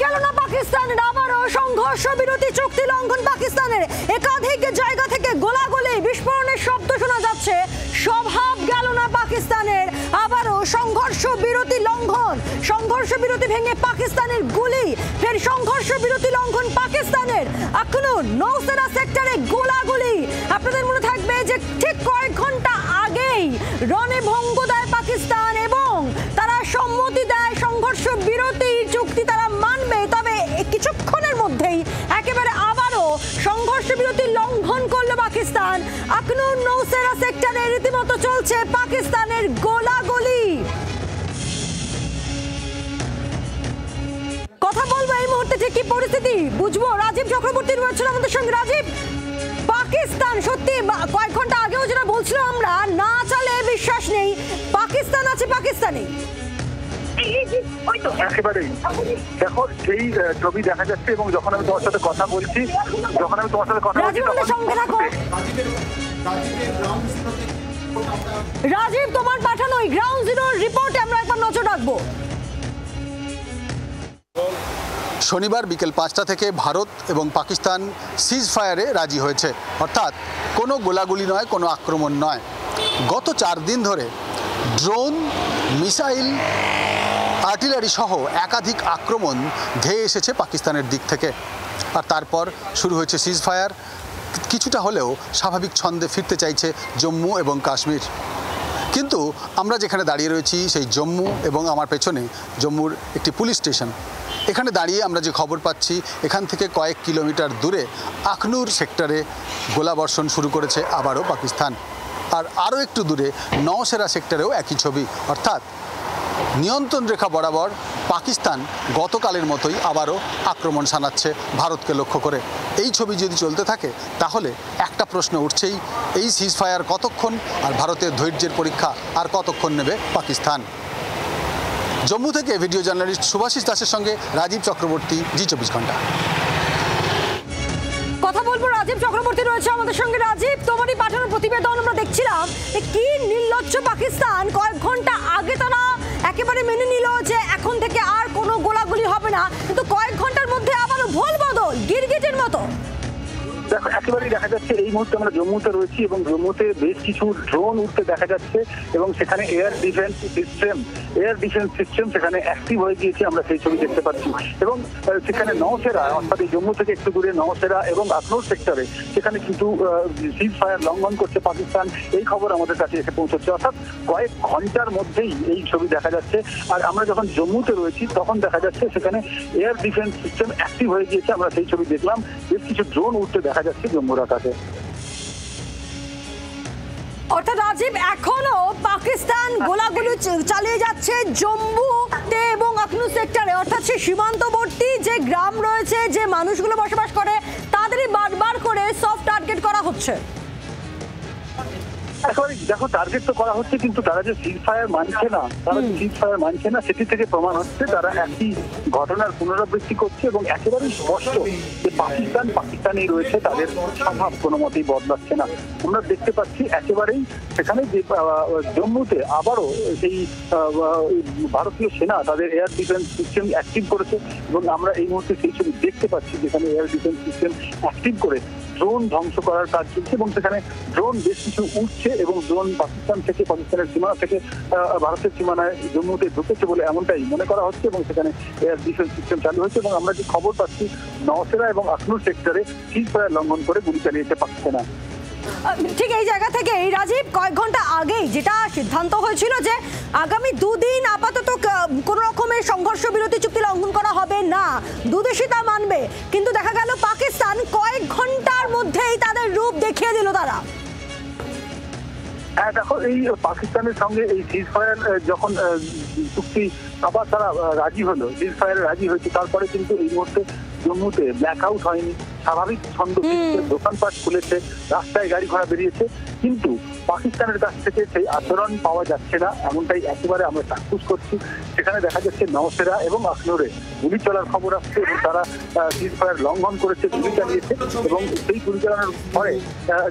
গেল না পাকিস্তানের, আবারও সংঘর্ষ বিরতি চুক্তি লঙ্ঘন পাকিস্তানের। একাধিক জায়গা থেকে গোলাগুলি বিস্ফোরণের শব্দ শোনা যাচ্ছে। স্বভাব গেল না পাকিস্তানের, আবারও সংঘর্ষ বিরতি লঙ্ঘন। সংঘর্ষ বিরতি ভেঙে পাকিস্তানের গুলি, ফের সংঘর্ষ বিরতি লঙ্ঘন পাকিস্তানের। আখনুর নৌসেরা সেক্টরে গোলাগুলি। আপনাদের মনে থাকবে যে ঠিক কয়েক ঘন্টা আগেই রণে ভঙ্গ দেয় পাকিস্তান এবং তারা সম্মতি দেয় সংঘর্ষ বিরতি চুক্তি তারা মানবে। তবে কিছুক্ষণের মধ্যেই একেবারে আবারও সংঘর্ষ বিরতি লঙ্ঘন করলো পাকিস্তান। আখনুর নৌসেরা সেক্টরে রীতিমতো চলছে পাকিস্তানের গোলাগুলি। কথা বলবো এই মুহূর্তে ঠিক কি পরিস্থিতি বুঝবো। রাজীব চক্রবর্তী রয়েছেন আমাদের সঙ্গে। রাজীব, পাকিস্তান সত্যি কয়েক ঘন্টা আগেও যেটা বলছিলাম আমরা, না চালে বিশ্বাস নেই, পাকিস্তান আছে পাকিস্তানে। একেবারেই দেখো সেই ছবি দেখা যাচ্ছে এবং যখন আমি তোমার সাথে কথা বলছি রাজীব তোমার পাঠানো গ্রাউন্ড জিরোর রিপোর্টে আমরা একবার নজর রাখবো। শনিবার বিকেল 5টা থেকে ভারত এবং পাকিস্তান সিজ ফায়ারে রাজি হয়েছে, অর্থাৎ কোনো গোলাগুলি নয়, কোনো আক্রমণ নয়। গত 4 দিন ধরে ড্রোন, মিসাইল, আর্টিলারি সহ একাধিক আক্রমণ ধেয়ে এসেছে পাকিস্তানের দিক থেকে। আর তারপর শুরু হয়েছে সিজ ফায়ার। কিছুটা হলেও স্বাভাবিক ছন্দে ফিরতে চাইছে জম্মু এবং কাশ্মীর। কিন্তু আমরা যেখানে দাঁড়িয়ে রয়েছি সেই জম্মু এবং আমার পেছনে জম্মুর একটি পুলিশ স্টেশন। এখানে দাঁড়িয়ে আমরা যে খবর পাচ্ছি, এখান থেকে কয়েক কিলোমিটার দূরে আখনুর সেক্টরে গোলাবর্ষণ শুরু করেছে আবারও পাকিস্তান। আর আরও একটু দূরে নওশেরা সেক্টরেও একই ছবি, অর্থাৎ নিয়ন্ত্রণ রেখা বরাবর পাকিস্তান গতকালের মতোই আবারও আক্রমণ শানাচ্ছে ভারতকে লক্ষ্য করে। এই ছবি যদি চলতে থাকে তাহলে একটা প্রশ্ন উঠছেই, এই সিজ ফায়ার কতক্ষণ আর ভারতের ধৈর্যের পরীক্ষা আর কতক্ষণ নেবে পাকিস্তান। জম্মু থেকে ভিডিও জার্নালিস্ট সুভাষিস দাসের সঙ্গে রাজীব চক্রবর্তী, জি24 ঘন্টা। কথা বলবো, রাজীব চক্রবর্তী রয়েছে আমাদের সঙ্গে। রাজীব, তোমারই পাঠানো প্রতিবেদন আমরা দেখছিলাম, কি নির্লজ্জ পাকিস্তান। কয়েক ঘন্টা আগে তারা একেবারে মেনে নিল যে এখন থেকে আর কোনো গোলাগুলি হবে না, কিন্তু কয়েক ঘন্টার মধ্যে আবারও ভোল বদল, গিরগিটির মতো। দেখো একেবারেই দেখা যাচ্ছে এই মুহূর্তে আমরা জম্মুতে রয়েছি এবং জম্মুতে বেশ কিছু ড্রোন উঠতে দেখা যাচ্ছে এবং সেখানে এয়ার ডিফেন্স সিস্টেম সেখানে অ্যাক্টিভ হয়ে গিয়েছে, আমরা সেই ছবি দেখতে পাচ্ছি। এবং সেখানে নওশেরা, অর্থাৎ এই জম্মু থেকে একটু দূরে নওশেরা এবং আখনুর সেক্টরে সেখানে কিন্তু সিজ ফায়ার লঙ্ঘন করছে পাকিস্তান, এই খবর আমাদের কাছে এসে পৌঁছচ্ছে। অর্থাৎ কয়েক ঘন্টার মধ্যেই এই ছবি দেখা যাচ্ছে। আর আমরা যখন জম্মুতে রয়েছি তখন দেখা যাচ্ছে সেখানে এয়ার ডিফেন্স সিস্টেম অ্যাক্টিভ হয়ে গিয়েছে, আমরা সেই ছবি দেখলাম। বেশ কিছু ড্রোন উঠতে দেখা যাচ্ছে জম্মুর আকাশে। অর্থাৎ রাজীব, এখনো পাকিস্তান গোলাগুলি চালিয়ে যাচ্ছে জম্মুতে এবং আখনুর সেক্টরে, অর্থাৎ সেই সীমান্তবর্তী যে গ্রাম রয়েছে, যে মানুষগুলো বসবাস করে, তাদেরই বারবার করে সফট টার্গেট করা হচ্ছে। দেখো টার্গেট তো করা হচ্ছে, কিন্তু তারা যে সিজ ফায়ার মানছে না, সেটি থেকে প্রমাণ হচ্ছে তারা একই ঘটনার পুনরাবৃত্তি করছে এবং একেবারেই স্পষ্ট যে পাকিস্তানেই রয়েছে, তাদের স্বভাব কোনো মতেই বদলাচ্ছে না। আমরা দেখতে পাচ্ছি একেবারেই সেখানে যে জম্মুতে আবারও সেই ভারতীয় সেনা তাদের এয়ার ডিফেন্স সিস্টেম অ্যাক্টিভ করেছে এবং আমরা এই মুহূর্তে সেই ছবি দেখতে পাচ্ছি যেখানে এয়ার ডিফেন্স সিস্টেম অ্যাক্টিভ করে ড্রোন ধ্বংস করার কাজ চলছে এবং সেখানে ড্রোন বেশ কিছু উঠছে এবং ড্রোন পাকিস্তানের সীমানা থেকে ভারতের সীমানায় জম্মুতে ঢুকেছে বলে এমনটাই মনে করা হচ্ছে এবং সেখানে এয়ার ডিফেন্স সিস্টেম চালু হয়েছে। এবং আমরা যে খবর পাচ্ছি, নওশেরা এবং আখনুর সেক্টরে সিজ ফায়ার লঙ্ঘন করে গুলি চালিয়েছে পাকিস্তান। ঠিক এই জায়গা থেকে রাজীব, কয়েক ঘন্টা আগেই যেটা সিদ্ধান্ত হয়েছিল যে আগামী 2 দিন আপাতত কোন রকমের সংঘর্ষ বিরতি চুক্তি লঙ্ঘন করা হবে না, দুদেশই তা মানবে, কিন্তু দেখা গেল পাকিস্তান কয়েক ঘন্টার মধ্যেই তাদের রূপ দেখিয়ে দিল তারা। হ্যাঁ দেখো, এই পাকিস্তানের সঙ্গে এই সিজ ফায়ার যখন চুক্তি আবার তারা রাজি হলো, সিজ ফায়ারে রাজি হয়েছে, তারপরে কিন্তু এই মুহূর্তে জম্মুতে ব্ল্যাকআউট হয়নি, স্বাভাবিক ছন্দ ফিরছে, দোকানপাট খুলেছে, রাস্তায় গাড়ি ঘোড়া বেরিয়েছে, কিন্তু পাকিস্তানের কাছ থেকে সেই আচরণ পাওয়া যাচ্ছে না, এমনটাই একেবারে আমরা চাক্ষুষ করছি। সেখানে দেখা যাচ্ছে নওশেরা এবং আখনুরে গুলি চলার খবর আসছে এবং তারা সিজ ফায়ার লঙ্ঘন করেছে, গুলি চালিয়েছে এবং সেই গুলি চালানোর পরে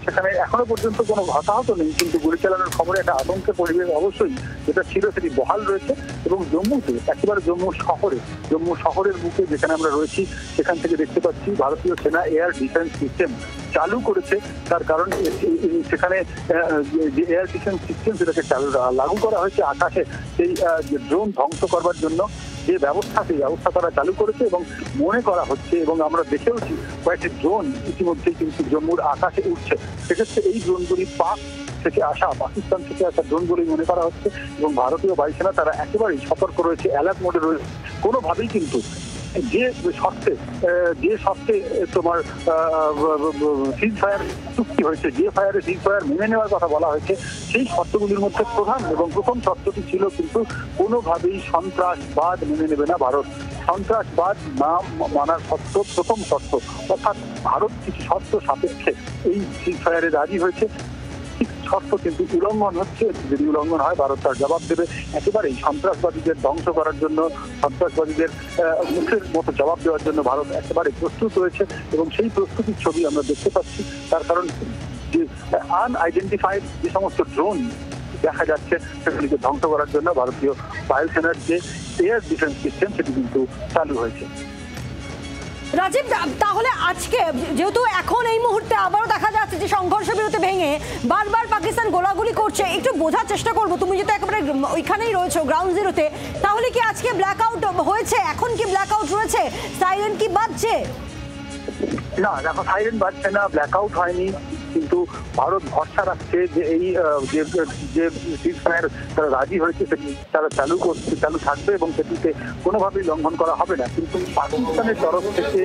সেখানে এখনো পর্যন্ত কোনো হতাহত নেই, কিন্তু গুলি চালানোর খবরে একটা আতঙ্কের পরিবেশ অবশ্যই যেটা ছিল সেটি বহাল রয়েছে। এবং জম্মুতে একেবারে জম্মু শহরের বুকে যেখানে আমরা রয়েছি সেখান থেকে দেখতে পাচ্ছি ভারতীয় সেনা এয়ার ডিফেন্স সিস্টেম চালু করেছে। তার কারণ সেখানে যে এয়ার ডিফেন্স সিস্টেম সেটাকে লাগু করা হয়েছে আকাশে সেই ড্রোন ধ্বংস করবার জন্য যে ব্যবস্থা, সেই ব্যবস্থা তারা চালু করেছে এবং মনে করা হচ্ছে এবং আমরা দেখেওছি কয়েকটি ড্রোন ইতিমধ্যেই কিন্তু জম্মুর আকাশে উঠছে। সেক্ষেত্রে এই ড্রোনগুলি পাকিস্তান থেকে আসা ড্রোন বলেই মনে করা হচ্ছে এবং ভারতীয় বায়ুসেনা তারা একেবারেই সতর্ক রয়েছে, অ্যালার্ট মোডে রয়েছে। কোনোভাবেই কিন্তু যে শর্তে তোমার সিজ ফায়ার চুক্তি হয়েছে, যে সিজ ফায়ার মেনে নেওয়ার কথা বলা হয়েছে, সেই শর্তগুলির মধ্যে প্রধান এবং প্রথম শর্তটি ছিল কিন্তু কোনোভাবেই সন্ত্রাসবাদ মেনে নেবে না ভারত। সন্ত্রাসবাদ না মানার শর্ত প্রথম শর্ত, অর্থাৎ ভারত কিছু শর্ত সাপেক্ষে এই সিজ ফায়ারে রাজি হয়েছে। শর্ত কিন্তু উল্লঙ্ঘন হচ্ছে, যদি উল্লঙ্ঘন হয় ভারত তার জবাব দেবে। একেবারেই সন্ত্রাসবাদীদের ধ্বংস করার জন্য, সন্ত্রাসবাদীদের মুখের মতো জবাব দেওয়ার জন্য ভারত একেবারে প্রস্তুত রয়েছে এবং সেই প্রস্তুতির ছবি আমরা দেখতে পাচ্ছি। তার কারণ যে আনআইডেন্টিফাইড যে সমস্ত ড্রোন দেখা যাচ্ছে সেগুলিকে ধ্বংস করার জন্য ভারতীয় বায়ুসেনার যে এয়ার ডিফেন্স সিস্টেম সেটি কিন্তু চালু হয়েছে। রাজীব, তাহলে আজকে যেহেতু এখন এই মুহূর্তে আবারও দেখা যাচ্ছে যে সংঘর্ষ বিরতি ভেঙে বারবার পাকিস্তান গোলাগুলি করছে, একটু বোঝার চেষ্টা করবো, তুমি যেহেতু একেবারে ওইখানেই রয়েছো গ্রাউন্ড জিরোতে, তাহলে কি আজকে ব্ল্যাক আউট হয়েছে? এখন কি ব্ল্যাক আউট রয়েছে? সাইরেন কি বাজছে? না, দেখো সাইরেন বাজছে না, ব্ল্যাক আউট হয়নি, কিন্তু ভারত ভরসা রাখছে যে এই যে সিজ ফায়ার তারা রাজি হয়েছে সেটি তারা চালু থাকবে এবং সেটিতে কোনোভাবেই লঙ্ঘন করা হবে না। কিন্তু পাকিস্তানের তরফ থেকে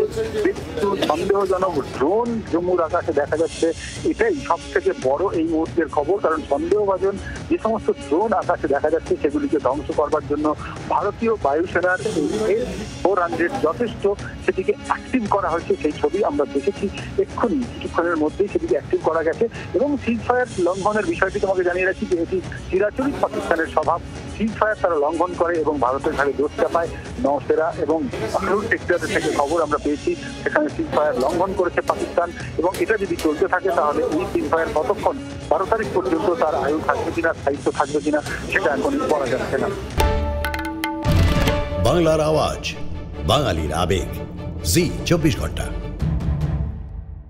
একটু সন্দেহজনক ড্রোন জম্মুর আকাশে দেখা যাচ্ছে, এটাই সব থেকে বড় এই মুহূর্তের খবর। কারণ সন্দেহভাজন যে সমস্ত ড্রোন আকাশে দেখা যাচ্ছে সেগুলিকে ধ্বংস করবার জন্য ভারতীয় বায়ুসেনার S-400 যথেষ্ট সেটিকে অ্যাক্টিভ করা হয়েছে। সেই ছবি আমরা দেখেছি এক্ষুনি, কিছুক্ষণের মধ্যেই সেটিকে অ্যাক্টিভ করা গেছে। এবং সিজ ফায়ার লঙ্ঘনের বিষয়টি তোমাকে জানিয়ে রাখি যে এটি চিরাচরিত পাকিস্তানের স্বভাব। সিজ ফায়ার তারা লঙ্ঘন করে এবং ভারতের ঘাড়ে দোষ চাপায়। নওশেরা এবং আখনুর সেক্টর থেকে খবর আমরা পেয়েছি সেখানে সিজ ফায়ার লঙ্ঘন করেছে পাকিস্তান এবং এটা যদি চলতে থাকে তাহলে এই সিজ ফায়ার কতক্ষণ 12 তারিখ পর্যন্ত তার আয়ু থাকবে কিনা, স্থায়িত্ব থাকবে কিনা সেটা এখন বলা যাচ্ছে না। বাংলার আওয়াজ, বাঙালির আবেগ, জি 24 ঘন্টা।